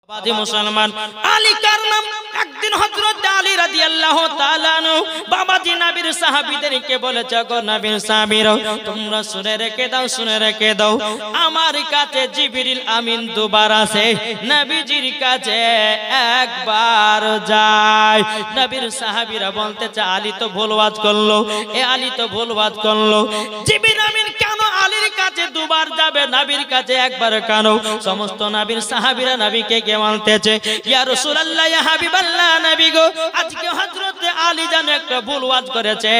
বাদি মুসলমান আলী কার নাম একদিন হযরত আলী রাদিয়াল্লাহু তাআলা আনহু বাবাজি নবীর সাহাবীদেরকে বলেছে, গো নবীর সাহাবীরা তোমরা শুনে রেখে দাও আমার কাছে জিবরিল আমিন দুবার আসে, নবীজির কাছে একবার যায়। নবীর সাহাবীরা বলতেছে আলী তো ভুল ওয়াজ করলো, আলী তো ভুল ওয়াজ করলো, জিবরিল আমিন কেন আলীর কাছে দুবার যাবে, নবীর কাছে একবার কেন? সমস্ত নবীর সাহাবীরা নবীকে কে মানতেছে, ইয়া রাসূলুল্লাহ ইয়া হাবিবাল্লাহ নবী গো আজকে হযরত আলী জান একটা ভুল ওয়াজ করেছে।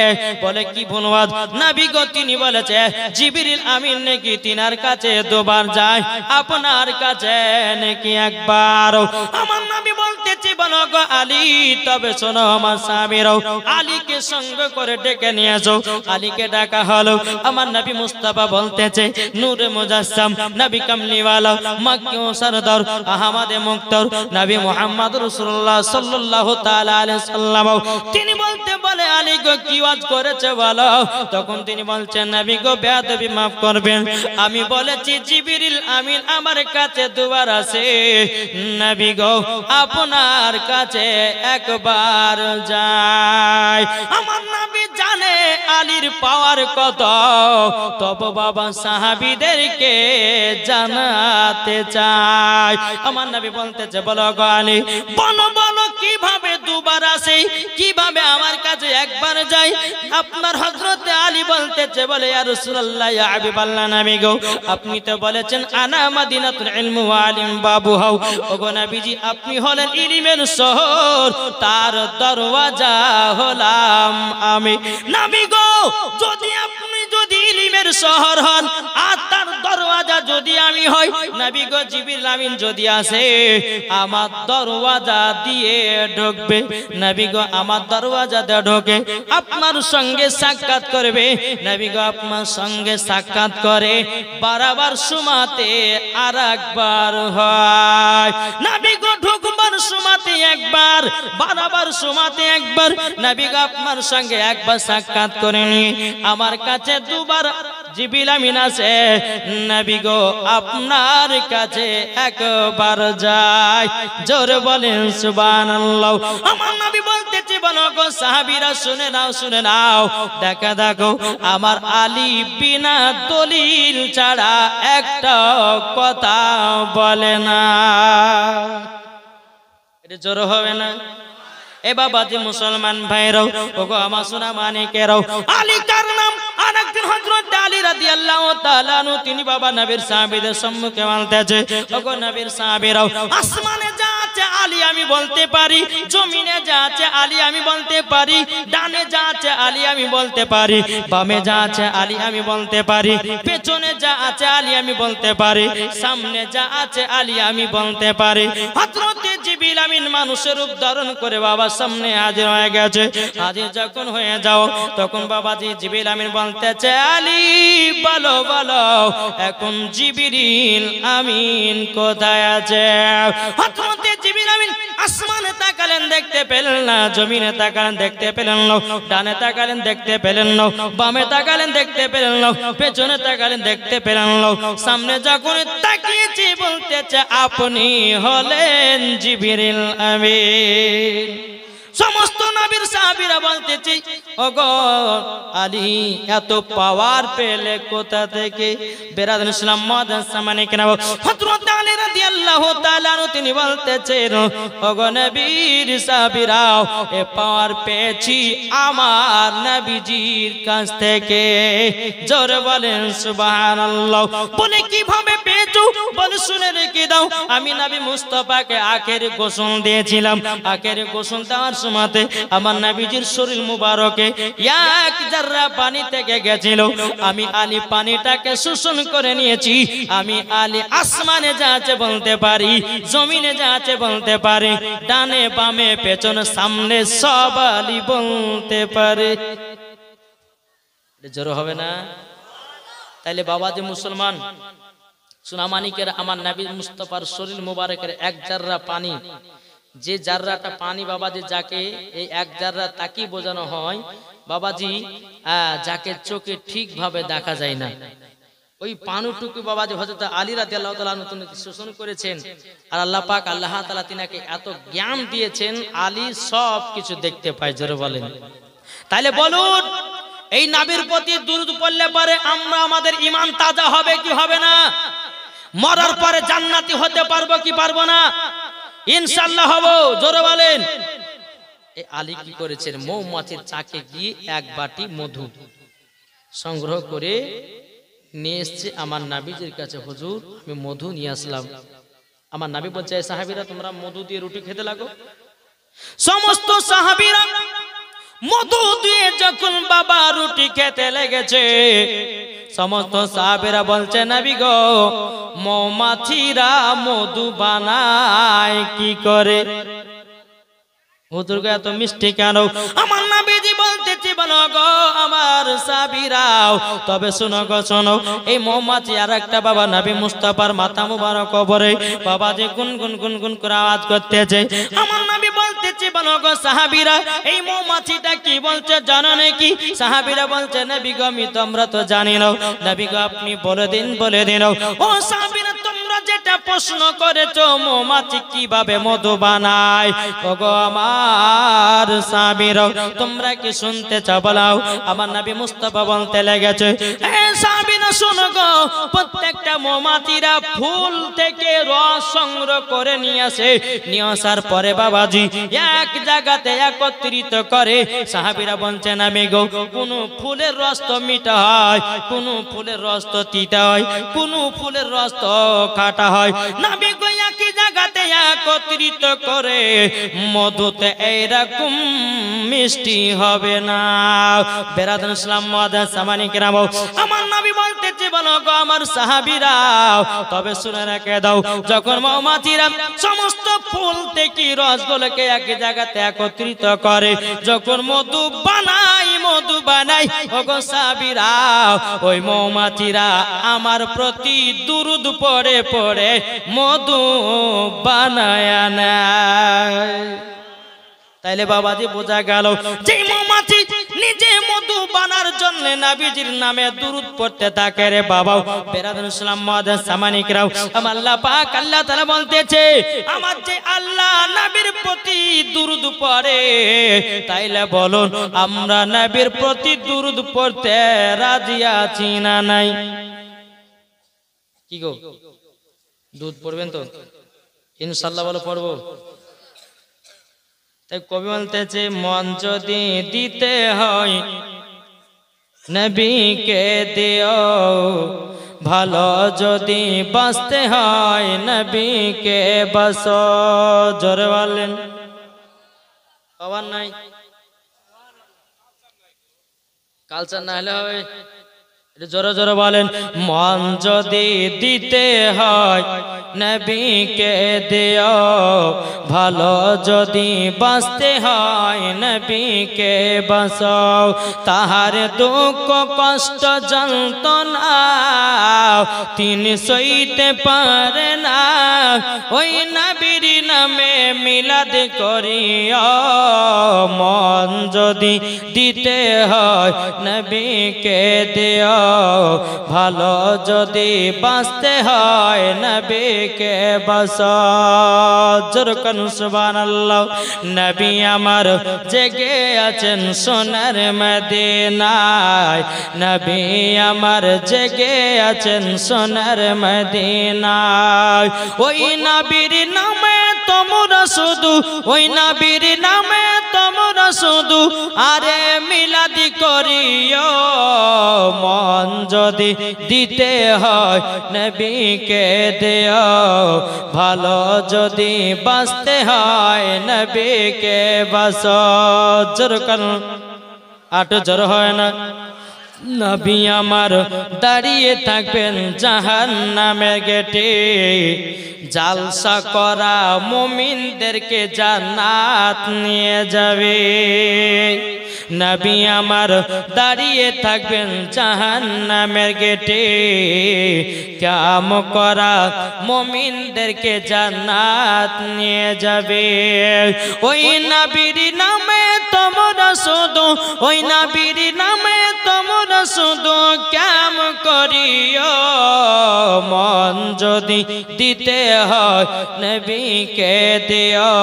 বলে কি ভুল ওয়াজ? নবী গো তিনি বলেছে জিবরিল আমিন নাকি তিনার কাছে দুবার যায়, আপনার কাছে নাকি একবার। আমার নবী বলতেছে বলো গো আলী, তবে শোনো আমার সাহাবীরাও আলীকে সঙ্গ করে ডেকে নিয়ে আসো। আলীকে ডাকা হলো। আমার নবী মুস্তাফা বলতেছে নূরে মুজাসসাম নবী কামলিওয়ালা মক্কি ও সরদার আহমদে মুক্তার নবী মুহাম্মদ রাসূলুল্লাহ সাল্লাল্লাহু তাআলা আলাইহি সাল্লাম তিনি বলে আলী গো কি ওয়াজ করেছে বলো। তখন তিনি বলছেন নবী গো বেয়াদবি maaf করবেন, আমি বলেছি জিবরিল আমিন আমার কাছে দুবার আসে, নবী গো আপনার কাছে একবার যায়। আমার নবী জানে আলীর পাওয়ার কত, তবে বাবা সাহাবীদেরকে জানাতে চায়। আমার নবী বলতেছে বলো গো আলী, বলো কিভাবে দুবার আসে, কিভাবে আমার কাছে একবার যায়? আপনার হযরত আলী বলতেছে বলে ইয়া রাসূলুল্লাহ ইয়া হাবিবাল্লাহ নবী গো আপনি তো বলেছেন আনা মাদিনাতুল ইলম ওয়া আলিম বাবুহা, ওগো নবীজি আপনি হলেন ইলমের শহর, তার দরওয়াজা হলাম আমি। নবী গো যদি আপনি ইলমের শহর হন আর তার দরওয়াজা যদি আমি হই, নবী গো জিবরিল আমিন যদি আসে আমার দরওয়াজা দিয়ে ঢুকবে, নবী গো আমার দরওয়াজা দিয়ে ঢোকে আপনার সঙ্গে সাক্ষাৎ করবে, নবী গো আপনার সঙ্গে সাক্ষাৎ করে বারবার সুমাতে আরেকবার হয়, নবী গো ঢুকবার সুমাতে একবার, বারবার সুমাতে একবার, নবী গো আপনার সঙ্গে একবার সাক্ষাৎ করে নিয়ে আমার কাছে দুবার জিবরিল আমিন আছে, নবী গো আপনার কাছে একবার যায়। জোরে বলেন সুবহানাল্লাহ। আমার নবী বলতেছে বলো গো সাহাবীরা শুনে নাও দেখো আমার আলী বিনা দলিল ছাড়া একটা কথা বলে না। এটা জোর হবে না? এ বাবাজি মুসলমান ভাইরাও ওগো আমার সোনা মানিকেরাও আলী কার নাম আরেকদিন হযরত আলী রাদিয়াল্লাহু তাআলা আনহু তিনি বাবা নবীর সাহাবীদের সম্মুখে বলতেছে ওগো নবীর সাহাবীরাও আসমানে যা আছে আলী আমি বলতে পারি, জমিনে যা আছে আলী আমি বলতে পারি, ডানে যা আছে আলী আমি বলতে পারি, বামে যা আছে আলী আমি বলতে পারি, পেছনে যা আছে আলী আমি বলতে পারি, সামনে যা আছে আলী আমি বলতে পারি। হযরত জিবরিল আমিন মানুষের রূপ ধারণ করে বাবা সামনে হাজির হয়ে গেছে। হাজির যখন হয়ে যাও তখন বাবাজি জিবরিল আমিন বলতেছে আলী বলো এখন জিবরিল আমিন কোথায় আছে? হযরত জিবরিল আমিন আসমানে তাকালেন দেখতে পেলেন না, জমিনে তাকালেন দেখতে পেলেন না, ডানে তাকালেন দেখতে পেলেন না, বামে তাকালেন দেখতে পেলেন না, পেছনে তাকালেন দেখতে পেলেন না, সামনে যখন তাকিয়েছি বলতেছে আপনি হলেন জিবরিল আমিন। সমস্ত নবীর সাহাবীরা বলতেছে ওগো আলী এত পাওয়ার পেলে কোথা থেকে? বেরাদান ইসলাম মাদান সামানে কেন হযরত আলী রাদিয়াল্লাহু তাআলা তিনি বলতেছেন ওগো নবীর সাহাবীরা এ পাওয়ার পেয়েছি আমার নবীজির কাছ থেকে। জোরে বলেন সুবহানাল্লাহ। বলে কিভাবে পেয়েছো? বলে শুনে রেখে দাও আমি নবী মুস্তাফাকে আখের গোসল দিয়েছিলাম, আখের গোসল দেওয়ার সময়তে আমার নবীজির শরীর মুবারকে এক জাররা পানি থেকে গেছিল, আমি আলী পানিটাকে শোষণ করে নিয়েছি। আমি আলী আসমানে যা আছে বলতে পারি, জমিনে যা আছে বলতে পারি, ডানে বামে পেছনে সামনে সব আলী বলতে পারে। জোর হবে না? তাইলে বাবাজি মুসলমান সুনামানিকের আমার নবী মুস্তাফার শরীর মুবারকের এক জাররা পানি, যে জাররাটা পানি বাবাজি যাকে এই এক জাররা তাকি বোঝানো হয় বাবাজি, যাকে চোখে ঠিকভাবে দেখা যায় না, ওই পানুটুকু বাবাজি হযরত আলী রাদিয়াল্লাহু তাআলা নতুন শোষণ করেছেন আর আল্লাহ পাক আল্লাহ তাআলা তিনাকে এত জ্ঞান দিয়েছেন আলী সব কিছু দেখতে পায় জোরে বলেন তাহলে বলুন এই নবীর প্রতি দুরূদ পড়লে পরে আমরা আমাদের ঈমান তাজা হবে কি হবে না মরার পরে জান্নাতি হতে পারবো কি পারবো না ইনশাআল্লাহ হব জোরে বলেন এই আলী কি করেছেন মৌমাছির চাকে গিয়ে এক বাটি মধু সংগ্রহ করে নিয়ে এসেছে আমার নবীজির কাছে হুজুর আমি মধু নিয়ে আসলাম আমার নবী বলছে সাহাবীরা তোমরা মধু দিয়ে রুটি খেতে লাগো সমস্ত সাহাবীরা মধু দিয়ে যখন বাবা রুটি খেতে লেগেছে সমস্ত সাহাবীরা বলছে নবী গো মৌমাছিরা মধু বানায় কি করে হুজুর গো এত মিষ্টি কেন আমার নবীজি বলতেছে বলো গো আমার সাহাবীরাও তবে শোনো গো শোনো এই মৌমাছি আরেকটা বাবা নবী মুস্তাফার মাথা মুবারক কবরে বাবা যে গুনগুন গুনগুন করে আওয়াজ করতেছে আমার নবী বলতেছে বলো গো সাহাবীরা এই মৌমাছিটা কি বলছে জানো নাকি সাহাবীরা বলছে নবী গো আমি তোমরা তো জানি না নবী গো আপনি বলে দিন ও সাহাবীরা তোমরা যেটা প্রশ্ন করেছো মৌমাছি কিভাবে মধু বানায় ওগো আমার সাহাবীরা তোমরা কি শুনতে চাও বলাও আমার নবী মুস্তাফা বলতে লেগেছে এ সাহাবীরা শোনো গো প্রত্যেকটা মৌমাছিরা ফুল থেকে রস সংগ্রহ করে নিয়ে আসার পরে বাবাজি এক জায়গাতে একত্রিত করে সাহাবীরা বলছেন আমি গো কোন ফুলের রস তো মিঠা হয় কোন ফুলের রস তো তিতা হয় কোন ফুলের রস তো খাটা হয় নবী গো একই জায়গাতে একত্রিত করে মধুতে এইরকম মিষ্টি হবে না বেরাদান ইসলাম মুআদ্দাস সামানি কেরাম আমার নবী বলতেছে বলো গো আমার সাহাবীরা তবে শুনে রেখে দাও যখন মৌমাছিরা সমস্ত ফুল থেকে রসগুলোকে এক জায়গাতে একত্রিত করে যখন মধু বানাই ওগো সাহাবীরা ওই মৌমাছিরা আমার প্রতি দুরূদ পড়ে পড়ে মধু বানায় না তাইলে বাবাজি বোঝা গেল যে মৌমাছি নিজে মধু বানার জন্য নবীজির নামে দুরূদ পড়তে থাকে রে বাবা বেরাদান ইসলাম মুআদ্দাস সামানি কেরাম আমার আল্লাহ পাক আল্লাহ তাআলা বলতেছে আমার যে আল্লাহ নবীর প্রতি দুরূদ পড়ে তাইলে বলুন আমরা নবীর প্রতি দুরূদ পড়তে রাজি আছি না নাই কি গো দুধ পড়বেন তো ইনশাআল্লাহ বলো পড়বো তাই কবি বলতেছে মন যদি দিতে হয় নবীকে দিও ভালো যদি বাঁচতে হয় নবীকে বাসো জোরে বলেন আবার নাই কালচার না হলে হবে জোরে জোরে বলেন মন যদি দিতে হয় নবীকে দিও ভালো যদি বাঁচতে হয় নবীকে বাঁচাও তাহার দুঃখ কষ্ট যন্ত্রণা তিনি সইতে পারে না ওই নবীর নামে মিলাদ করিও মন যদি দিতে হয় নবীকে দিও ভালো যদি বাঁচতে হয় নবীকে বাঁচাও জোরে কোন সুবহানাল্লাহ নবী আমার জেগে আছেন সোনার মদিনায় নবী আমার জেগে আছেন সোনার মদিনায় ওই নবীর নামে তোমরা শুধু ওই নবীর নামে তোমরা শুধু আরে মিলাদি করিও মন যদি দিতে হয় নবীকে দিও ভালো যদি বাঁচতে হয় নবীকে বাঁচো জোরে কোন আটো জোর হয় না নবী আমার দাঁড়িয়ে থাকবেন জাহান্নামের গেটে জালসা করা মুমিনদেরকে জান্নাত নিয়ে যাবে নবী আমার দাঁড়িয়ে থাকবেন জাহান্নামের গেটে কাম করা মুমিনদেরকে জান্নাত নিয়ে যাবে ওই নবীর নামে তোমরা শুধু ওই নবীর নামে তোমরা শুধু কাম করিও মন যদি দিতে হয় নবীকে দিও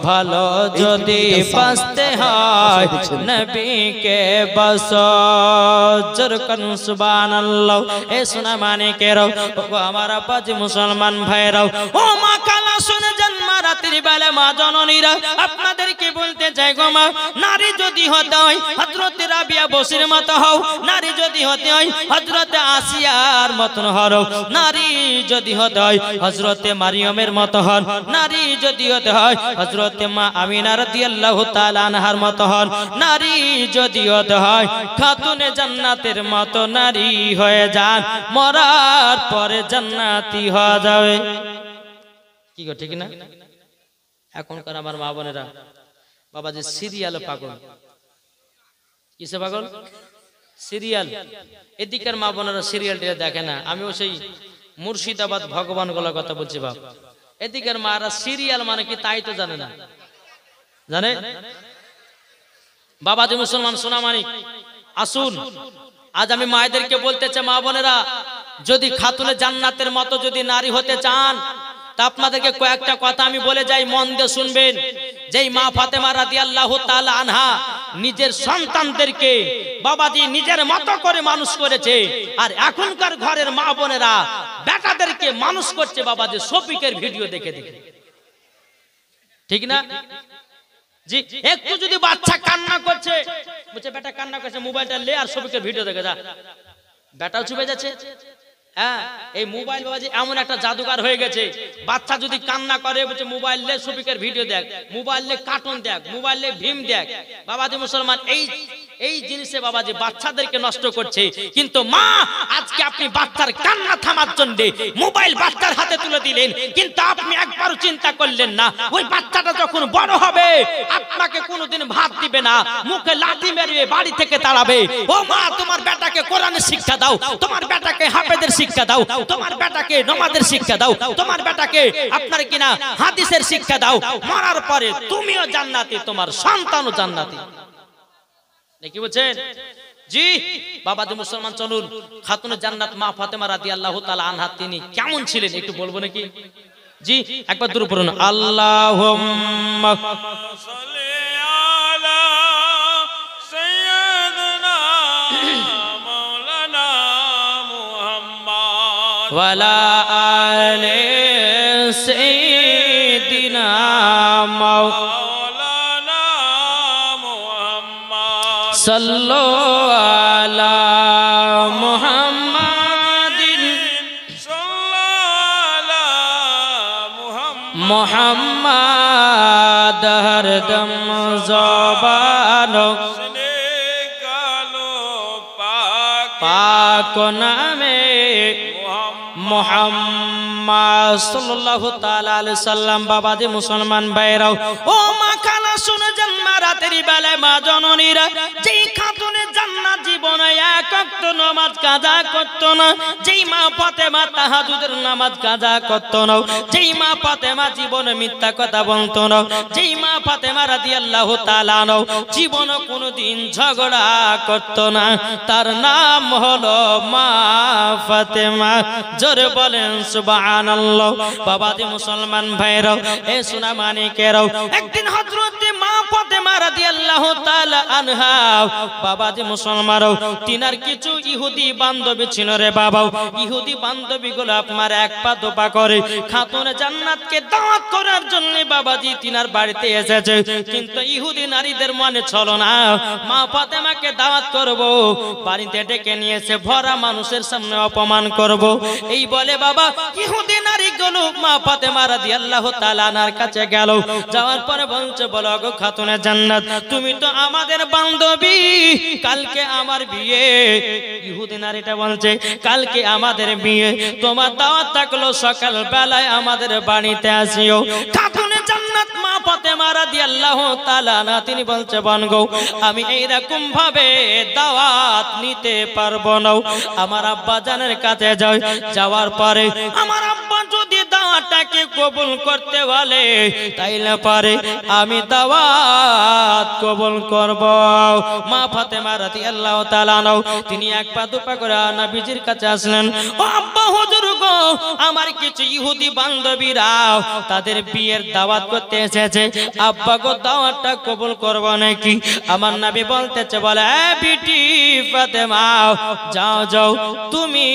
ভালো যদি বাঁচতে হয় নবীকে বাস জোর করুন সুবহানাল্লাহ। এ সোনা মানিকেরাও ও আমার আব্বাজি মুসলমান ভাইরাও ও মা কালা শুনে জন্মা রাত্রি বেলা মা জননীরা আপনাদেরকে বলতে চাই গো মা নারী যদি হতে হয় হযরত রাবিয়া বসির মতো হও নারী যদি হতে হয় হযরত আসিয়ার মতন হও নারী যদি হতে হয় হযরত মারিয়মের মতো হন নারী যদি হতে হয় হযরত মা আমিনা রাদিয়াল্লাহু তাআলা আনহার মতো হন নারী যদি হতে হয় খাতুনে জান্নাতের মতো নারী হয়ে যান মরার পরে জান্নাতি হয়ে যাবে। কি গো ঠিক না? এখনকার আমার মা বোনেরা বাবাজি সিরিয়াল পাগল। কিসে পাগল? সিরিয়াল। এদিকের মা বোনেরা সিরিয়ালটা দেখে না। আমিও সেই মুর্শিদাবাদ ভগবান গলার কথা বলছি বাপ। এদিকের মারা সিরিয়াল মানে কি তাই তো জানে না। জানে বাবাজি মুসলমান সোনা মানিক আসুন আজ আমি মায়েদেরকে বলতে চাই মা বোনেরা যদি খাতুনে জান্নাতের মতো যদি নারী হতে চান তা আপনাদেরকে কয়েকটা কথা আমি বলে যাই, মন দিয়ে শুনবেন। যেই মা ফাতেমা রাদিয়াল্লাহু তাআলা আনহা নিজের সন্তানদেরকে বাবাজি নিজের মতো করে মানুষ করেছে, আর এখনকার ঘরের মা বোনেরা বেটাদেরকে মানুষ করছে বাবাজি শফিকের ভিডিও দেখে দেখে। ঠিক না জি? একটু যদি বাচ্চা কান্না করছে বলছে বেটা কান্না করছে মোবাইলটা লে আর শফিকের ভিডিও দেখে যা, বেটাও চুপে যাচ্ছে। হ্যাঁ, এই মোবাইল বাবাজি এমন একটা জাদুকার হয়ে গেছে, বাচ্চা যদি কান্না করে বলছে মোবাইল লে শফিকের ভিডিও দেখ, মোবাইল লে কার্টুন দেখ, মোবাইল লে ভীম দেখ। বাবাজি মুসলমান এই জিনিসে বাবাজি বাচ্চাদেরকে নষ্ট করছে। কিন্তু মা আজকে আপনি বাচ্চার কান্না থামার জন্য মোবাইল বাচ্চার হাতে তুলে দিলেন, কিন্তু আপনি একবারও চিন্তা করলেন না ওই বাচ্চাটা যখন বড় হবে আপনাকে কোনোদিন ভাত দিবে না, মুখে লাঠি মেরে বাড়ি থেকে তাড়াবে। ও মা তোমার বেটাকে কোরআনের শিক্ষা দাও, তোমার বেটাকে হাফেজের শিক্ষা দাও, তোমার বেটাকে নামাজের শিক্ষা দাও, তোমার বেটাকে আপনার কিনা হাদিসের শিক্ষা দাও। মরার পরে তুমিও জান্নাতি, তোমার সন্তানও জান্নাতি। কি বলছেন জি? বাবাজি মুসলমান চলুন খাতুনে জান্নাত মা ফাতেমা রাদিয়াল্লাহু তাআলা আনহা তিনি কেমন ছিলেন একটু বলবো নাকি জি? একবার দূর পড়ুন আল্লাহুম্মা সাল্লি আলা সাইয়্যিদিনা মাওলানা মুহাম্মদ ওয়া আলা আলি সাইয়্যিদিনা মাওলানা মুহাম্মদ সাল্লু আলা মুহাম্মাদিন মোহাম্মদ হরদম জবানো পাক নামে মোহাম্মদ সাল্লাল্লাহু তাআলা আলাইহি সাল্লাম। বাবাজি মুসলমান ভাইরাও ও মা খালা শুনে জন্মা রাতের বেলায় মা জননীরা যেই খাতুনে জান্নাত জীবনে এক ওয়াক্ত নামাজ কাজা করত না, যেই মা ফাতেমা তাহাজ্জুদের নামাজ কাজা করত না, যেই মা ফাতেমা জীবনে মিথ্যা কথা বলত না, যেই মা ফাতেমা রাদিয়াল্লাহু তাআলা আনহা জীবনে কোনোদিন ঝগড়া করত না, তার নাম হলো মা ফাতেমা। জোরে বলেন সুবহানাল্লাহ। বাবাজি মুসলমান ভাইরাও এ সোনা মানিকেরাও একদিন হযরত মা ফাতেমা রাদিয়াল্লাহু তাআলা আনহা বাবাজি মুসলমানরাও তিনার কিছু ইহুদি বান্ধবী ছিল রে বাবাও। ইহুদি বান্ধবীগুলো আপনার এক পা দোপা করে খাতুনে জান্নাতকে দাওয়াত করার জন্য বাবাজি তিনার বাড়িতে এসেছে, কিন্তু ইহুদি নারীদের মনে ছিল না মা ফাতেমাকে দাওয়াত করব, বাড়িতে ডেকে নিয়েছে ভরা মানুষের সামনে অপমান করব। এই বলে বাবা ইহুদি নারীগুলো মা ফাতেমা রাদিয়াল্লাহু তাআলা আনহার কাছে গেল। যাওয়ার পরে বলছে বলো গো খাতুনে জান্নাত তুমি তো আমাদের বান্ধবী, কালকে আমার বিয়ে। ইহুদি নারীটা বলছে কালকে আমাদের বিয়ে, তোমার দাওয়াত থাকলো সকাল বেলায় আমাদের বাড়িতে আসিও। খাতুনে জান্নাত মা ফাতেমা রাদিয়াল্লাহু তাআলা আনহা তিনি বলছে বনগো আমি এইরকম ভাবে দাওয়াত নিতে পারবো না, আমার আব্বা জানের কাছে যাই। যাওয়ার পরে আমার আব্বা যদি দাওয়াত দাওয়াতটাকে কবুল করতে বলে তাইলে পারে আমি দাওয়াত কবুল করব। মা ফাতেমা রাদিয়াল্লাহু তাআলা তিনি এক পা দুপা করে নবীজির কাছে আসলেন। ও আব্বা হুজুর গো, আমার কিছু ইহুদি বান্ধবীরা তাদের বিয়ের দাওয়াত করতে এসেছে, আব্বা গো দাওয়াতটা কবুল করব নাকি? আমার নবী বলতেছে, বলে এ বিটি ফাতেমা, যাও যাও তুমি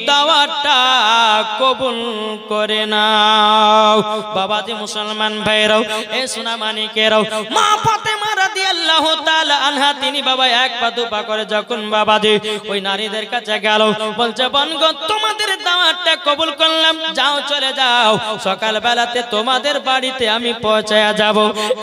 দাওয়াতটা কবুল করে নাও। বাবাজি মুসলমান ভাইরাও, এ সোনা মানিকেরাও, মা ফাতেমা রাদিয়াল্লাহু তাআলা আনহা তিনি বাবা এক পা দুপা করে যখন বাবাজি ওই নারীদের কাছে গেল, বলছে বনগো তোমাদের দাওয়াতটা কবুল করলাম, যাও চলে যাও, সকাল বেলাতে তোমাদের বাড়িতে আমি পৌঁছায়া যাব।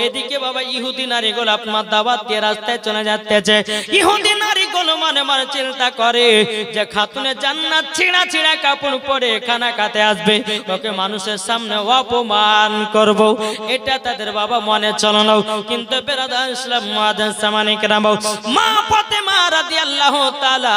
এদিকে বাবা ইহুদি নারীগুলো আপনার দাওয়াত দিয়ে রাস্তায় চলে যাচ্ছে। ইহুদি নারীগুলো মনে মনে চিন্তা করে যে খাতুনে জান্নাত ছিঁড়া ছিঁড়া কাপড় পরে খানা খেতে আসবে, ওকে মানুষের সামনে অপমান করব, এটা তাদের বাবা মনে চললো। কিন্তু বেরাদার ইসলাম মুআজ্জাজ সামানি কেরাম, মা ফাতেমা রাদিয়াল্লাহু তাআলা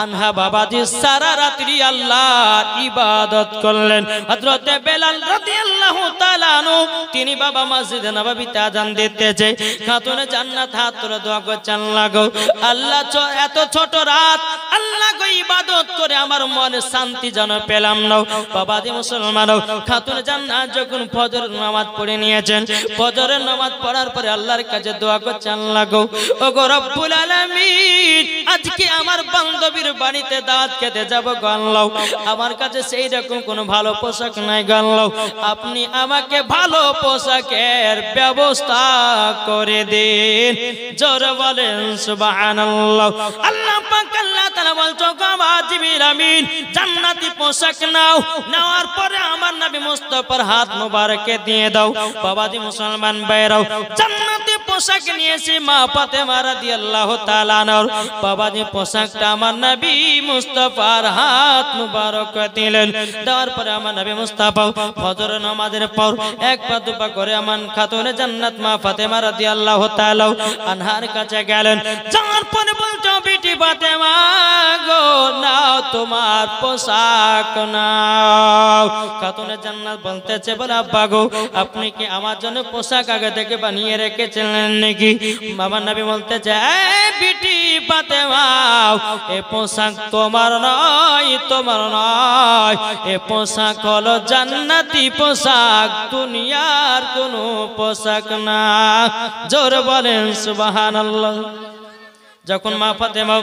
আনহা বাবাজি সারা রাত্রি আল্লাহর ইবাদত করলেন। হযরতে বেলাল রাদিয়াল্লাহু তাআলা আনহু তিনি বাবা মসজিদে নববীতে আযান দিতেছে, খাতুনে জান্নাত হাত তুলে দোয়া করছেন, লাগো আল্লাহ এত ছোট রাত আল্লাহ গো ইবাদত করে আমার মনে শান্তি যেন পেলাম না। বাবাজি মুসলমান, খাতুনে জান্নাত যখন ফজরের নামাজ পড়ে নিয়েছেন, ফজরের নামাজ পড়ার পরে আল্লাহর কাছে দোয়া করছেন, লাগো ওগো রব্বুল আলামিন, আজকে আমার বান্ধবীর বাড়িতে দাওয়াত খেতে যাব গো আল্লাহ, আমার কাছে সেই রকম কোনো ভালো পোশাক নাই গো আল্লাহ, আপনি আমাকে ভালো পোশাকের ব্যবস্থা করে দিন। জোরে বলেন সুবহানাল্লাহ। আল্লাহ পাক আল্লাহ তাআলা বলছো গো জিবরিল আমিন, জান্নাতি পোশাক নাও, নেওয়ার পরে আমার নবী মুস্তাফার হাত মোবারকে দিয়ে দাও। বাবাজি মুসলমান ভাইরাও, জান্নাতি পোশাক নিয়েছি মা ফাতেমা রাদিয়াল্লাহু তাআলা আনহার, বাবাজি পোশাকটা আমার নবী মুস্তাফার হাত মোবারক দিলেন। দেওয়ার পরে আমার নবী মুস্তাফা ফজর নামাজের পর এক পা দুপা করে আমার খাতুনে জান্নাত মা ফাতেমা রাদিয়াল্লাহু তাআলা আনহার কাছে গেলেন। যাওয়ার পরে বলছো বিটি ফাতেমা গো, নাও তোমার পোশাক নাও। খাতুনে জান্নাত বলতেছে, বলে আব্বা গো আপনি কি আমার জন্য পোশাক আগে থেকে বানিয়ে রেখেছিলেন নাকি? বাবা নবী বলতেছে, এই বিটি ফাতেমা, এ পোশাক তোমার নয়, তোমার নয়, এ পোশাক হলো জান্নাতি পোশাক, দুনিয়ার কোনো পোশাক না। জোরে বলেন সুবহানাল্লাহ। যখন মা ফাতেমা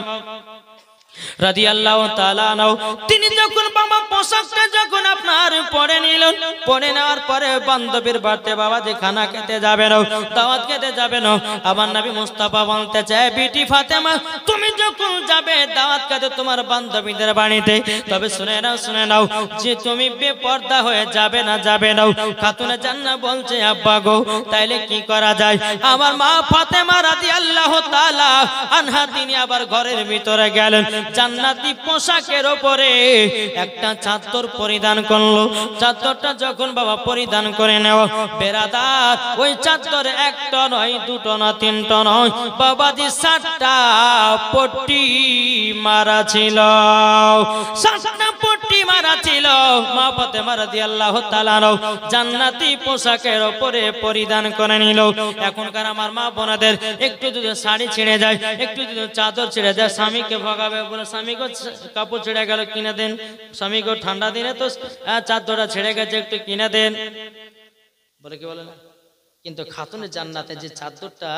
রাদিয়াল্লাহু তাআলা আনহা তিনি যখন বাবা পোশাকটা যখন আপনার পরে নিলেন, পরে নেওয়ার পরে বান্ধবীর বাড়িতে বাবা যে খানা খেতে যাবে না, দাওয়াত খেতে যাবে না, আমার নবী মুস্তাফা বলতে চায়, বিটি ফাতেমা তুমি যখন যাবে দাওয়াত খেতে তোমার বান্ধবীদের বাড়িতে, তবে শুনে নাও যে তুমি বেপরদা হয়ে যাবে না, যাবে না। খাতুনে জান্নাত বলছে, আব্বা গো তাইলে কি করা যায়? আমার মা ফাতেমা রাদিয়াল্লাহু তাআলা আনহা তিনি আবার ঘরের ভিতরে গেলেন, জান্নাতি পোশাকের উপরে একটা চাদর পরিধান করলো। চাদরটা যখন বাবা পরিধান করে নেওয়া, বেরাদার ওই চাদরে একটা নয়, দুটো না, তিনটা নয়, বাবাজি 7টা পট্টি মারা ছিল, 7টা পট্টি মারা ছিল। মা ফাতেমা রাদিয়াল্লাহু তাআলা জান্নাতি পোশাকের উপরে পরিধান করে নিল। এখনকার আমার মা বোনেদের একটু যদি শাড়ি ছিঁড়ে যায়, একটু যদি চাদর ছিঁড়ে যায়, স্বামীকে ভগাবে বলে স্বামীকে কাপড় ছিঁড়ে গেল কিনে দেন, স্বামীকে ঠান্ডা দিনে তো চাদরটা ছিঁড়ে গেছে একটু কিনে দেন বলে, কি বলে না? কিন্তু খাতুনে জান্নাতে যে চাদরটা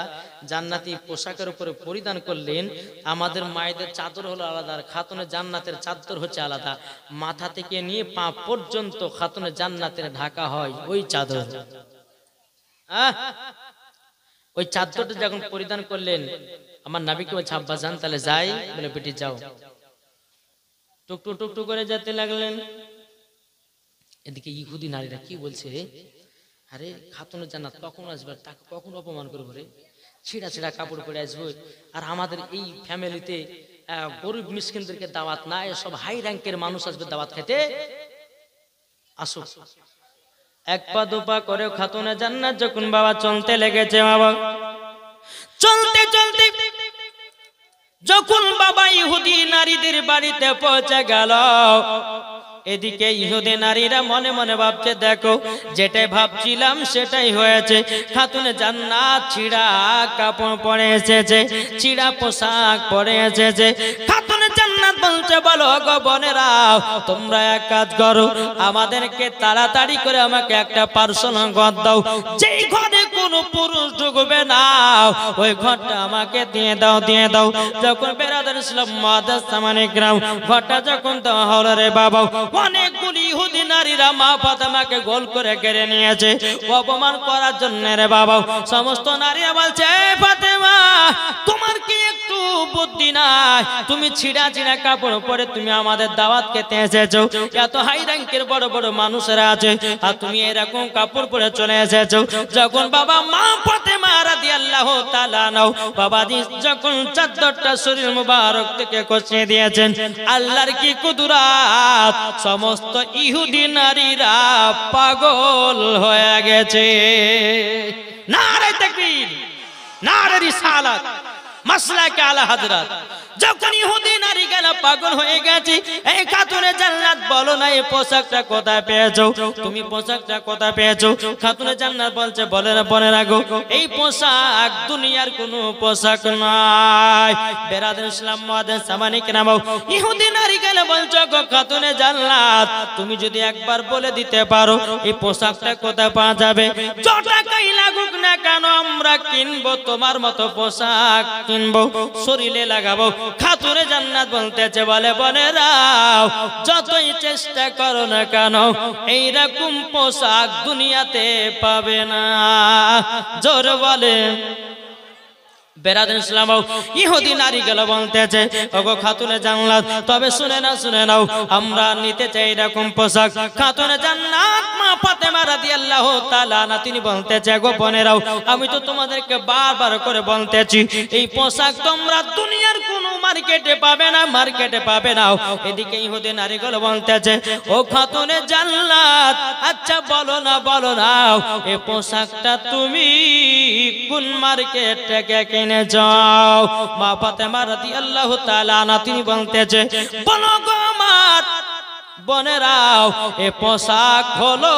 জান্নাতি পোশাকের উপরে পরিধান করলেন, আমাদের মায়েদের চাদর হলো আলাদা, আর খাতুনে জান্নাতের চাদর হচ্ছে আলাদা। মাথা থেকে নিয়ে পা পর্যন্ত খাতুনে জান্নাতের ঢাকা হয় ওই চাদর। ওই চাদরটা যখন পরিধান করলেন, আমার নবীকে বলছে, আব্বা জান তাহলে যাই, বলে বেটি যাও। টুকটু টুকটু করে যেতে লাগলেন। এদিকে ইহুদি নারীরা কি বলছে, আরে খাতুনে জান্নাত কখন আসবে, তাকে কখন অপমান করবো রে, ছিঁড়া ছিঁড়া কাপড় পরে আসবো, আর আমাদের এই ফ্যামিলিতে গরিব মিসকিনদেরকে দাওয়াত না, সব হাই র্যাঙ্কের মানুষ আসবে দাওয়াত খেতে, আসুক। এক পা দুপা করে খাতুনে জান্নাত যখন বাবা চলতে লেগেছে, বাবা চলতে চলতে যখন বাবা ইহুদি নারীদের বাড়িতে পৌঁছে গেল, এদিকে ইহুদি নারীরা মনে মনে ভাবছে, দেখো যেটাই ভাবছিলাম সেটাই হয়েছে। খাতুনে জান্নাত ছিঁড়া কাপড় পরে এসেছে, ছিঁড়া পোশাক পরে এসেছে। খাতুনে জান্নাত বলছে, বলো গো বোনেরা, তোমরা এক কাজ করো, আমাদেরকে তাড়াতাড়ি করে আমাকে একটা পার্সোনাল ঘর দাও, যেই ঘরে কোনো পুরুষ ঢুকবে না, ওই ঘরটা আমাকে দিয়ে দাও, দিয়ে দাও। যখন বেরাদার ইসলাম মুআদ্দাস সামানে গ্রাম ঘরটা যখন দেওয়া হলো রে বাবা, অনেকগুলি ইহুদি নারীরা মা ফাতেমাকে গোল করে ঘিরে নিয়েছে অপমান করার জন্য রে বাবা। সমস্ত নারীরা বলছে, ফাতেমা তোমার কি একটু বুদ্ধি নাই? তুমি ছিঁড়া ছিঁড়া কাপড় পরে তুমি আমাদের দাওয়াত খেতে এসেছো, এত হাই র্যাঙ্কের বড় বড় মানুষেরা আছে, আর তুমি এরকম কাপড় পরে চলে এসেছো। যখন বাবা মা ফাতেমা রাদিয়াল্লাহু তাআলা নাও বাবাজি যখন চাদরটা শরীর মুবারক থেকে খসিয়ে দিয়েছেন, আল্লাহর কি কুদরত, সমস্ত ইহুদি নারীরা পাগল হয়ে গেছে। নারে তাকবীর, নারে রিসালাত, মাসলাকে আলা হযরত। যখন ইহুদি নারী গেল পাগল হয়ে গেছে, এই খাতুনে জান্নাত বলো না এই পোশাকটা কোথায় পেয়েছো? তুমি পোশাকটা কোথায় পেয়েছো? খাতুনে জান্নাত বলছে, বলে না বলে রাখো, এই পোশাক দুনিয়ার কোনো পোশাক নয়। বেরাদার ইসলাম মুআদ্দাস সামানে কেনাবো ইহুদি নারী গেল বলছো, গো খাতুনে জান্নাত তুমি যদি একবার বলে দিতে পারো এই পোশাকটা কোথায় পাওয়া যাবে, যত টাকাই লাগুক না কেন আমরা কিনবো, তোমার মতো পোশাক কিনবো, শরীরে লাগাবো। খাতুনে জান্নাত বলতেছে, বলে বোনেরাও যতই চেষ্টা করো না কেন এইরকম পোশাক দুনিয়াতে পাবে না। জোর বলে বেরাদার ইসলাম ইহুদি নারী গেল বলতেছে, ওগো খাতুনে জান্নাত তবে শুনে নাও, শুনে নাও, আমরা নিতে চাই এরকম পোশাক। খাতুনে জান্নাত মা ফাতেমা রাদিয়াল্লাহু তাআলা আনহা তিনি বলতেছে, গো বোনেরাও আমি তো তোমাদেরকে বারবার করে বলতেছি এই পোশাক তোমরা দুনিয়ার কোনো মার্কেটে পাবে না, মার্কেটে পাবে না। এদিকে ইহুদি নারী গেল বলতেছে, ও খাতুনে জান্নাত আচ্ছা বলো না, বলো না এই পোশাকটা তুমি কোন মার্কেট থেকে কিনে যাও? মা ফাতেমা রাদিয়াল্লাহু তাআলা আনহা তিনি বলতেছে, বলো গো আমার বোনেরাও এ পোশাক হলো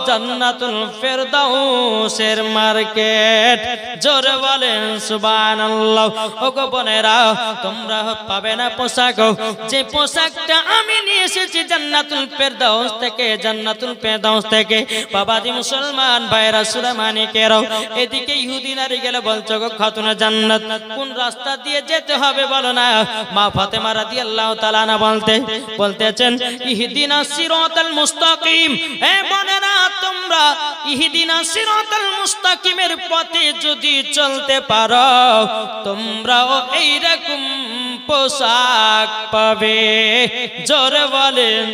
জান্নাতুল ফেরদাউসের মার্কেট। জোরে বলেন সুবহানাল্লাহ। ওগো বোনেরাও তোমরা পাবে না পোশাক, যে পোশাকটা আমি নিয়ে এসেছি জান্নাতুল ফেরদাউস থেকে, জান্নাতুল ফেরদাউস থেকে। বাবাজি মুসলমান ভাইরা সূরা মানিকেরাও এদিকে ইহুদি নারী গেলে বলছো, গো খাতুনে জান্নাত কোন রাস্তা দিয়ে যেতে হবে বলো না? মা ফাতেমা রাদিয়াল্লাহু তাআলা আনহা বলতেছেন, ইহদিনা সিরাতাল মুস্তাকিম। হে বোনেরা তোমরা ইহদিনা সিরাতাল মুস্তাকিমের পথে যদি চলতে পারো তোমরাও এইরকম পোশাক পাবে। জোরে বলেন।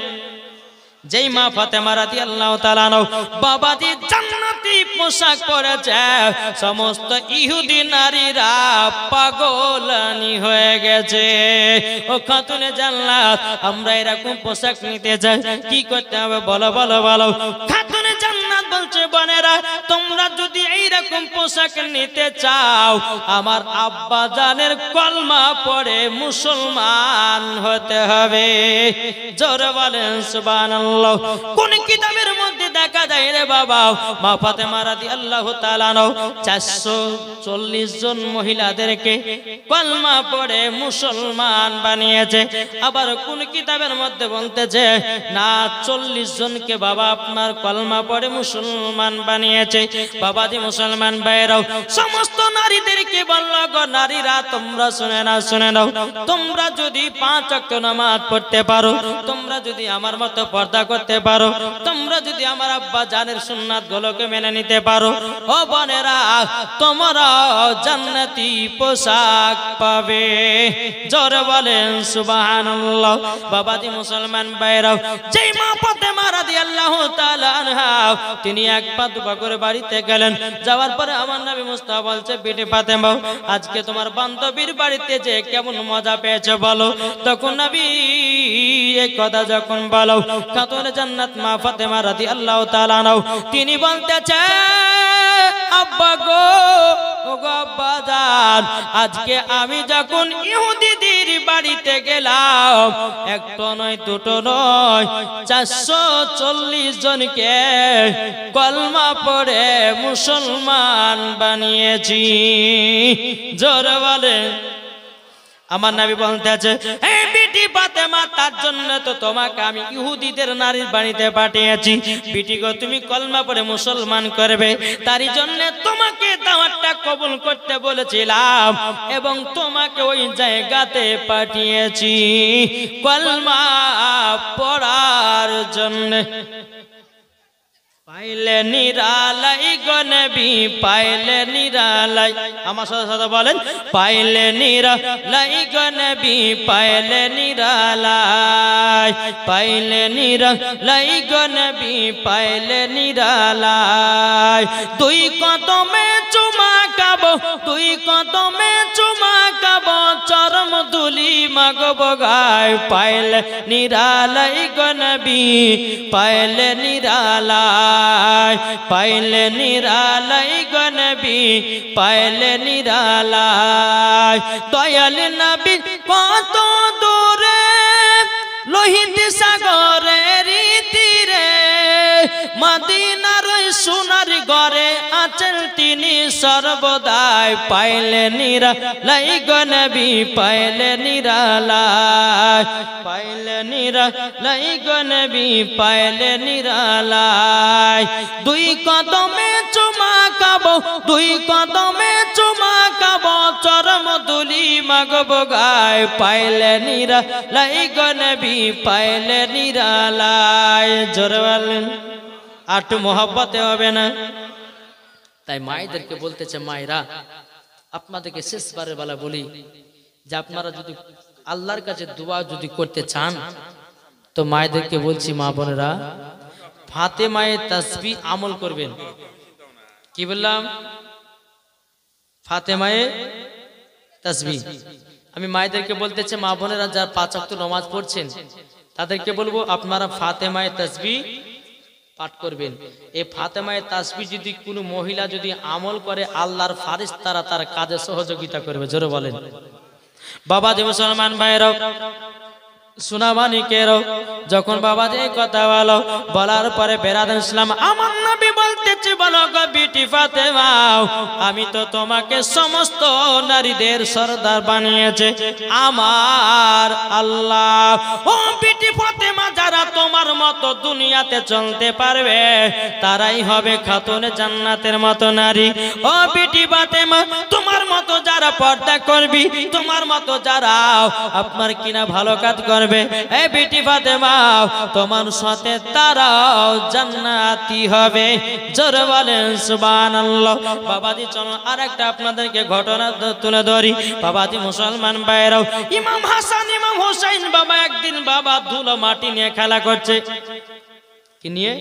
যেই মা ফাতেমা রাদিয়াল্লাহু তাআলা আনহা বাবাজি জান্নাতি পোশাক পরেছে, সমস্ত ইহুদি নারীরা পাগলানি হয়ে গেছে। ও খাতুনে জান্নাত আমরা এরকম পোশাক নিতে চাই, কি করতে হবে বলো, বলো, বলো। খাতুনে জান্নাত বলছে, বোনেরা তোমরা যদি এইরকম পোশাক নিতে চাও আমার আব্বা জানের কলমা পড়ে মুসলমান হতে হবে। জোরে বলেন সুবহানাল্লাহ। কোন কিতাবের মধ্যে দেখা যায় রে বাবা মা ফাতেমা রাদিয়াল্লাহু তাআলা আনহা 440 জন মহিলাদেরকে কলমা পড়ে মুসলমান বানিয়েছে। আবার কোন কিতাবের মধ্যে বলতেছে না 40 জনকে বাবা আপনার কলমা পড়ে মুসলমান বানিয়েছে। বাবাজি মুসলমান ভাইরাও সমস্ত নারীদেরকে বলল, গো নারীরা তোমরা শুনে নাও, শুনে নাও, তোমরা যদি 5 ওয়াক্ত নামাজ পড়তে পারো, তোমরা যদি আমার মতো পর্দা করতে পারো, তোমরা যদি আমার আব্বা জানের সুন্নাত গুলোকে মেনে নিতে পারো, ও বোনেরা তোমরা জান্নাতি পোশাক পাবে। জোরে বলেন সুবহানাল্লাহ। বাবাজি মুসলমান ভাইরাও যেই মা ফাতেমা রাদিয়াল্লাহু তাআলা আনহা তিনি এক পা দুপা করে বাড়িতে গেলেন, যাওয়ার পরে আমার নবী মুস্তাফা বলছে, বেটি ফাতেমা আজকে তোমার বান্ধবীর বাড়িতে যে কেমন মজা পেয়েছে বলো। তখন নবী এই কথা যখন বলো খাতুনে জান্নাত মা ফাতেমা রাদিয়াল্লাহু তাআলা আনহা তিনি বলতেছে, আব্বা গো, ও গো আব্বা জান, আজকে আমি যখন ইহুদিদের বাড়িতে গেলাম, একটা নয় দুটো নয় 440 জনকে কলমা পড়ে মুসলমান বানিয়েছি। জোরে বলে আমার নবী বলতে আছে, এই বিটি ফাতেমা, তার জন্য তো তোমাকে আমি ইহুদিদের নারীর বাড়িতে পাঠিয়েছি। বিটি গো, তুমি কলমা পড়ে মুসলমান করবে, তারই জন্য তোমাকে দাওয়াতটা কবুল করতে বলেছিলাম এবং তোমাকে ওই জায়গাতে পাঠিয়েছি কলমা পড়ার জন্য। পাইলে নিরালাই গো নবী, পাইলে নিরালাই, আমার সাথে সাথে বলেন, পাইলে নিরালাই গো নবী, পাইলে নিরালাই, পাইলে নিরালাই গো নবী, পাইলে নিরালাই। দুই কদমে চুমা খাবো, দুই কদমে চুমা খাবো, চরম ধুলি মাগবো গায়। পাইলে নিরালাই গো নবী, পাইলে নিরালাই, পাইলে নিরালাই গো নবী, পাইলে নিরালাই। দয়াল নবী কত দূরে লোহিত সাগরের তীরে, মদিনার সোনার ঘরে আছেন তিনি সর্বদাই। পাইলে নিরালাই গো নবী, পাইলে নিরালাই, পাইলে নিরালাই গো নবী, পাইলে নিরালাই। দুই কদমে চুমা খাবো, দুই কদমে চুমা খাবো, চরম ধুলি মাগবো গায়। পাইলে নিরালাই গো নবী, পাইলে নিরালাই। জোরে বলেন, আটু মোহাব্বতে হবে না? তাই মায়েদেরকে বলতেছে, মায়েরা আপনাদেরকে শেষবারের বেলা বলি যে আপনারা যদি আল্লাহর কাছে দোয়া যদি করতে চান, তো মায়েদেরকে বলছি, মা বোনেরা ফাতেমায়ে তাসবিহ আমল করবেন। কি বললাম? ফাতেমায়ে তাসবিহ। আমি মায়েদেরকে বলতেছি, মা বোনেরা যারা 5 ওয়াক্ত নামাজ পড়ছেন তাদেরকে বলবো আপনারা ফাতেমায়ে তাসবিহ পাঠ করবেন। এই ফাতেমায়ে তাসবিহ যদি কোনো মহিলা যদি আমল করে, আল্লাহর ফারিস্তারা তার কাজে সহযোগিতা করবে। জোরে বলেন। বাবা যে মুসলমান ভাইরাও, সুনামানিকেরও, যখন বাবা যে কথা বলো, বলার পরে বেরাদান ইসলাম আমার নবী বলতেছে, বলো গো বিটি ফাতেমা, আমি তো তোমাকে সমস্ত নারীদের সরদার বানিয়েছে আমার আল্লাহ। ও বিটি ফাতেমা, যারা তোমার মতো দুনিয়াতে চলতে পারবে তারাই হবে খাতুনে জান্নাতের মতো নারী। ও বিটি ফাতেমা, তোমার মতো যারা পর্দা করবি, তোমার মতো যারা আপনার কিনা ভালো কাজ করবে, এই বিটি ফাতেমা, তোমার সাথে তারাও জান্নাতি হবে। জোরে বলেন সুবহানাল্লাহ। বাবাজি চলো আরেকটা আপনাদেরকে ঘটনা তুলে ধরি। বাবাজি মুসলমান ভাইরাও, ইমাম হাসান ইমাম হোসেন বাবা একদিন বাবা ধুলো মাটি নিয়ে খেলা করছে। কি নিয়ে?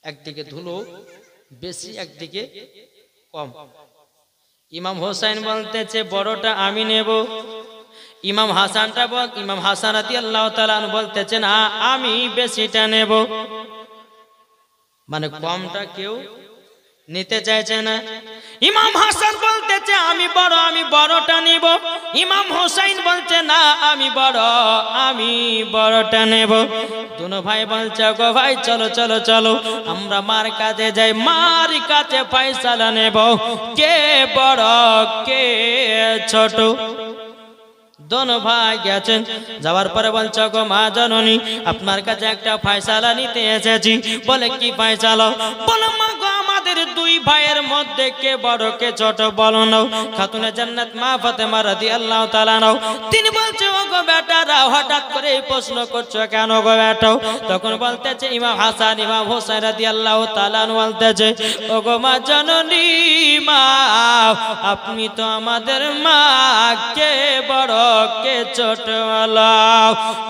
একদিকে ধুলো বেশি, একদিকে কম। ইমাম হোসেন বলতেছে বড়টা আমি নেব। ইমাম হাসানটা বল, ইমাম হাসান রাদিয়াল্লাহু তাআলা বলতেছেন আমি বেশিটা নেব। মানে কমটা কেউ নিতে চাইছে না। ইমাম হাসান বলতেছে আমি বড়টা নিব। ইমাম হোসেন বলছে না আমি বড়টা নেব। দুনো ভাই বলছে গো ভাই চলো চলো চলো আমরা মার কাছে যাই, মার কাছে ফয়সালা নেব কে বড় কে ছোট। दोनों भाई গেছেন, যাওয়ার পরে বলছে গো মা জননী আপনার কাছে একটা ফয়সালা নিতে এসেছি। বলে কি ফয়সালা? বলো মা গো আমাদের দুই ভাইয়ের মধ্যে কে বড় কে ছোট বলো না। খাতুনে জান্নাত মা ফাতেমা রাদিয়াল্লাহু তাআলা নাও, তিনি বলছে ও গো বেটারা হঠাৎ করে এই প্রশ্ন করছো কেন গো বেটা? তখন বলতেছে ইমাম হাসান ইমাম হোসেন রাদিয়াল্লাহু তাআলা বলতেছে ও গো মা জননী মা আপনি তো আমাদের মা, কে বড় কে ছোট?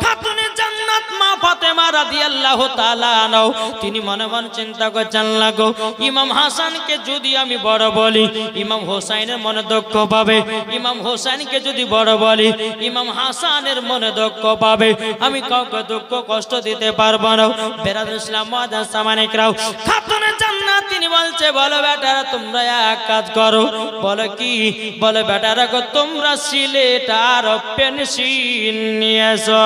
খাতুনে জান্নাত মা ফাতেমা রাদিয়াল্লাহু তাআলা নাও, তিনি মনে মনে চিন্তা করছেন লাগো ইমাম হাসানকে যদি আমি বড় বলি ইমাম হোসেনের মনে দুঃখ পাবে, ইমাম হোসেনকে যদি বড় বলি ইমাম হাসানের মনে দুঃখ পাবে, আমি কাউকে দুঃখ কষ্ট দিতে পারবো না। বেরাদুল ইসলাম মুআজ্জাজ সামানিকরাও, খাতুনে জান্নাত তিনি বলছে বলতেছে বলো বেটারা তোমরা এক কাজ করো। বলে কি? বলে বেটারা গো তোমরা সিলেট আর পেন্সিল নিয়ে আসো,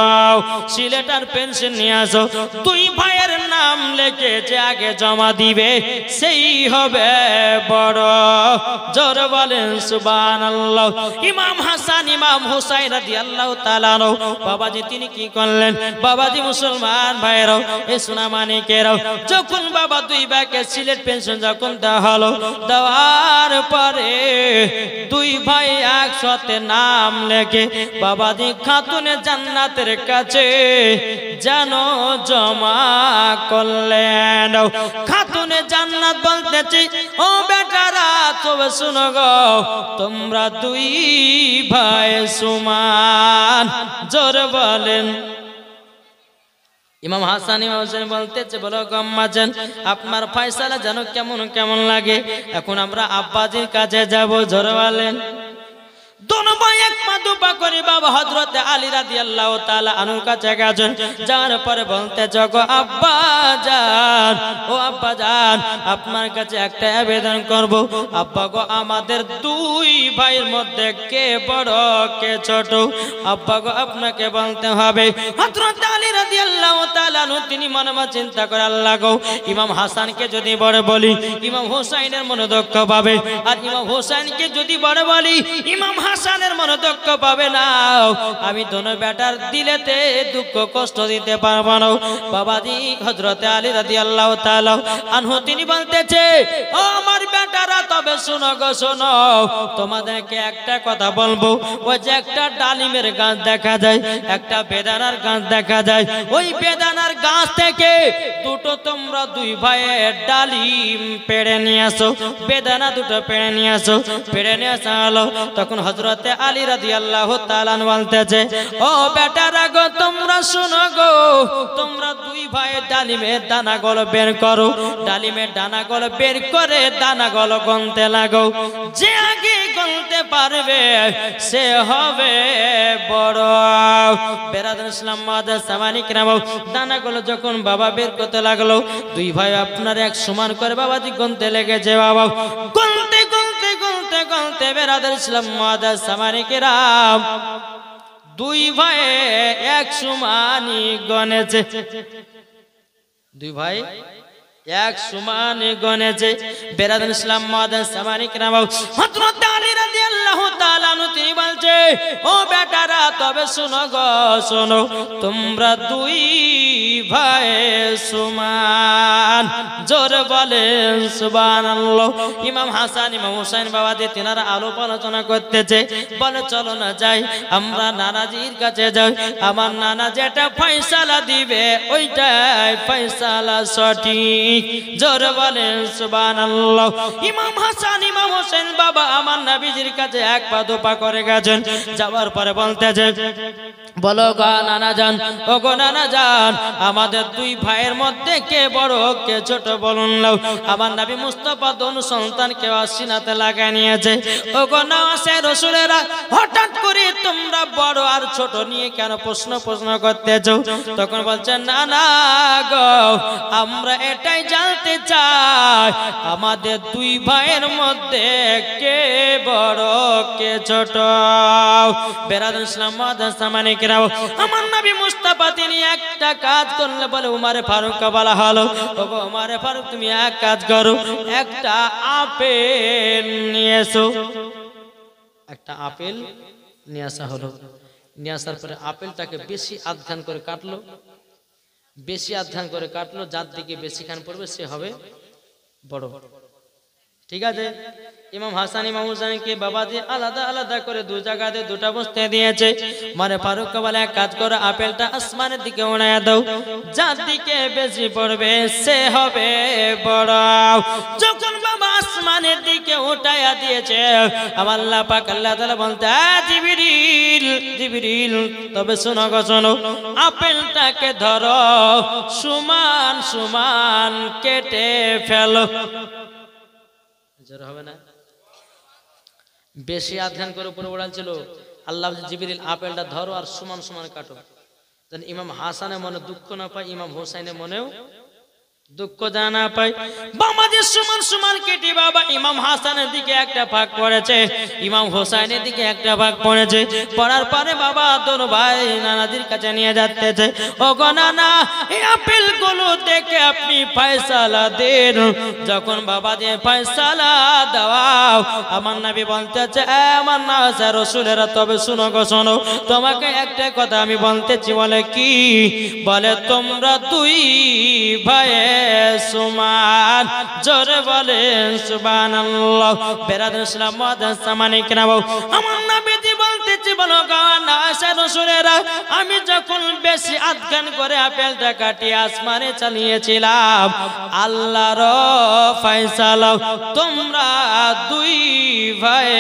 সিলেট আর পেন্সিল নিয়ে আসো। দুই ভাইয়ের নাম লিখে যে আগে জমা দিবে সেই হবে বড়। জোর বলেন সুবহানাল্লাহ। ইমাম হাসান ইমাম হুসাইন রাদিয়াল্লাহু তাআলা আনহু বাবাজি তিনি কি করলেন? বাবাজি মুসলমান ভাইরাও এ সোনা মানিকেরাও, যখন বাবা দুই ভাইকে সিলেট পেনশন যখন দেওয়া হলো, দেওয়ার পরে দুই ভাই একসাথে নাম লেখে বাবাজি খাতুনে জান্নাতের কাছে যেন জমা করলেন। খাতুনে জান্নাত বলতেছি ও বেটারা তবে শুনো গো, তোমরা দুই ভাই সমান। জোর বলেন। ইমাম হাসান ইমাম হোসেন বলতেছে বলো আম্মাজান আপনার ফয়সালা জানো কেমন কেমন লাগে? এখন আমরা আব্বাজির কাছে যাব। জোর বলেন। दोनों भाई एक मादुपा करे बाबा हजरत आली রাদিয়াল্লাহু তাআলা আনহুর কাছে গেছেন। যাওয়ার পরে বলতে জগো আব্বা জান, ও আব্বা জান আপনার কাছে একটা আবেদন করব। আব্বা গো আমাদের দুই ভাইয়ের মধ্যে কে বড় কে ছোট? আব্বা গো আপনাকে বলতে হবে। হযরত আলী রাদিয়াল্লাহু তাআলা আনহু তিনি মনে মনে চিন্তা করে আল্লাহ গো ইমাম হাসানকে যদি বড় বলি ইমাম হোসেনের মনে দুঃখ পাবে, আর ইমাম হোসেনকে যদি বড় বলি ইমাম হাসানের মনে দুঃখ পাবে না। আমি দোনো বেটার দিলেতে দুঃখ কষ্ট দিতে পারবো না। বাবাজি হযরত আলী রাদিয়াল্লাহু তাআলা আনহু তিনি বলতেছে ও আমার বেটারা তবে শোনো গো শোনো, তোমাদেরকে একটা কথা বলবো। ওই যে একটা ডালিমের গাছ দেখা যায়, একটা বেদানার গাছ দেখা যায়, ওই বেদানার গাছ থেকে দুটো তোমরা দুই ভাইয়ের ডালিম পেড়ে নিয়ে আসো, বেদানা দুটো পেড়ে নিয়ে আসো। পেড়ে নিয়ে আসা হলো। তখন হযরত আলী রাদিয়াল্লাহু তাআলা বলতেছে ও বেটারা গো তোমরা শুনো গো, তোমরা দুই ভাই ডালিমের দানাগুলো বের করো, ডালিমের দানাগুলো বের করে দানাগুলো গুনতে লাগো। যে আগে গুনতে পারবে সে হবে বড়। বেরাদার ইসলাম মাদার সামানি কিরাম দানাগুলো যখন বাবা বের করতে লাগলো, দুই ভাই আপনার এক সমান করে বাবাজি গুনতে লেগেছে। বাবা গুনতে গুনতে গুনতে গুনতে বেরাদার ইসলাম মাদার সামানি কিরাম দুই ভাই এক সমানই গনেছে। দুই ভাই এক সমান গনেছে। বেরাদার ইসলাম মাদার সামানি কিরাম হযরত আলী রাদিয়াল্লাহু তাআলা আনহু তিনি বলছে ও বেটারা তবে শোনো গো শোনো, তোমরা দুই ভাই সমান। জোর বলেন সুবহানাল্লাহ। ইমাম হাসান ইমাম হোসেন বাবাজি তিনারা আলোপ আলোচনা করতেছে। বলে চলো না যাই আমরা নানাজির কাছে যাই, আমার নানা যেটা ফয়সালা দিবে ওইটাই ফয়সালা সঠিক। জোর বলেন সুবহানাল্লাহ। ইমাম হাসান ইমাম হোসেন বাবা আমার নবীজির কাছে এক পা দুপা করে গেছেন। যাওয়ার পরে বলতেছে বলো গো নানা জান, ও গো নানা জান আমাদের দুই ভাইয়ের মধ্যে কে বড় কে ছোট বলুন না। আমার নবী মুস্তাফা দোন সন্তানকে সিনাতে লাগায় নিয়েছে। ও গো নওয়াসে রাসূলেরা হঠাৎ করে তোমরা বড় আর ছোট নিয়ে কেন প্রশ্ন করতেছো? তখন বলছেন না না গো আমরা এটাই জানতে চাই আমাদের দুই ভাইয়ের মধ্যে কে বড় কে ছোট। বেরাদার ইসলাম মাদার সামানি কিরাম আমার নবী মুস্তাফা তিনি একটা কাজ করলে বলে উমারে ফারুক বলা হলো ও গো উমারে ফারুক তুমি এক কাজ করো, একটা আপেল নিয়ে এসো। একটা আপেল নিয়ে আসা হলো। নিয়ে আসার পরে আপেলটাকে বেশি আধখান করে কাটলো, বেশি আধখান করে কাটলো, যার দিকে বেশি খান পড়বে সে হবে বড়। ঠিক আছে। ইমাম হাসান ইমাম হুসাইনকে বাবাজি আলাদা আলাদা করে দু জায়গাতে দুটা বসতে দিয়েছে। মানে ফারুক বলে এক কাজ করো আপেলটা আসমানের দিকে উড়াইয়া দাও, যার দিকে বেশি পড়বে সে হবে বড়। যখন বাবা আসমানের দিকে উঠাইয়া দিয়েছে আমার আল্লাহ পাক আল্লাহ তাআলা বলতে জিবরিল জিবরিল তবে শোনো গো শোনো, আপেলটাকে ধরো সমান সমান কেটে ফেলো। হবে না বেশি আধ্যান করে উপরে উড়াচ্ছিল। আল্লাহ জিবরিল আপেলটা ধরো আর সমান সমান কাটো, যেন ইমাম হাসানের মনে দুঃখ না পায়, ইমাম হোসাইনের মনেও দুঃখ জানা পাই বাবাজি সমান সমান কেটে বাবা ইমাম হাসানের দিকে একটা ভাগ পড়েছে, ইমাম হোসেনের দিকে একটা ভাগ পড়েছে। পড়ার পরে বাবা দোনো ভাই নানাজির কাছে নিয়ে যাচ্ছে। ও গো নানা, এই আপেল গুলো দেখে আপনি ফয়সালা দেন। যখন বাবা দিয়ে ফয়সালা দাও, আমার নবী বলতেছে আমার না রাসূলেরা, তবে শুনো গো শোনো, তোমাকে একটা কথা আমি বলতেছি। বলে কি? বলে তোমরা দুই ভাই সুমান, জোরে বলেন সুবহানাল্লাহ। বেরাদুল ইসলাম মুআদ্দাস সামানি কেনাবো, আমার নবীজি বলতেছি বলো গো না রাসূলেরা, আমি যখন বেশি আদগান করে আপেলটা কাটি আসমানে চালিয়েছিলাম, আল্লাহর ফয়সালা তোমরা দুই ভাই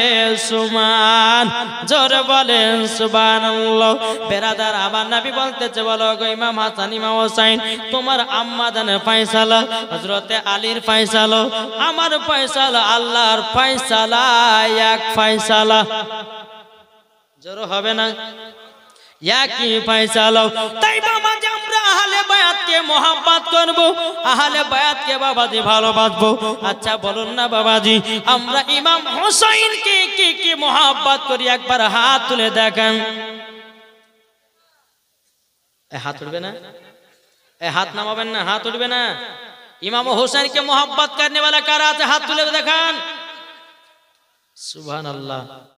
সুমান, জোরে বলেন সুবহানাল্লাহ। বেরাদার আমার নবী বলতেছে বলো গো ইমাম হাসান ইমাম হোসেন, তোমার আম্মা জানের ফয়সালা, হযরতে আলীর ফয়সালা, আমার ফয়সালা, আল্লাহর ফয়সালা এক ফয়সালা। জোরে হবে না? একই ফয়সালা। তাই বাবা যে আমরা আহলে বায়াতকে মহব্বত করব, আহলে বায়াতকে বাবাজি ভালোবাসবো। আচ্ছা বলুন না বাবাজি, আমরা ইমাম হোসেনকে কি কি মহব্বত করি? একবার হাত তুলে দেখান। হাত উঠবে না? হাত নামাবেন না, হাত উঠবে না। ইমাম হোসেনকে मोहब्बत करने वाला कारा আছে? हाथ तुले देखान। सुभान अल्लाह।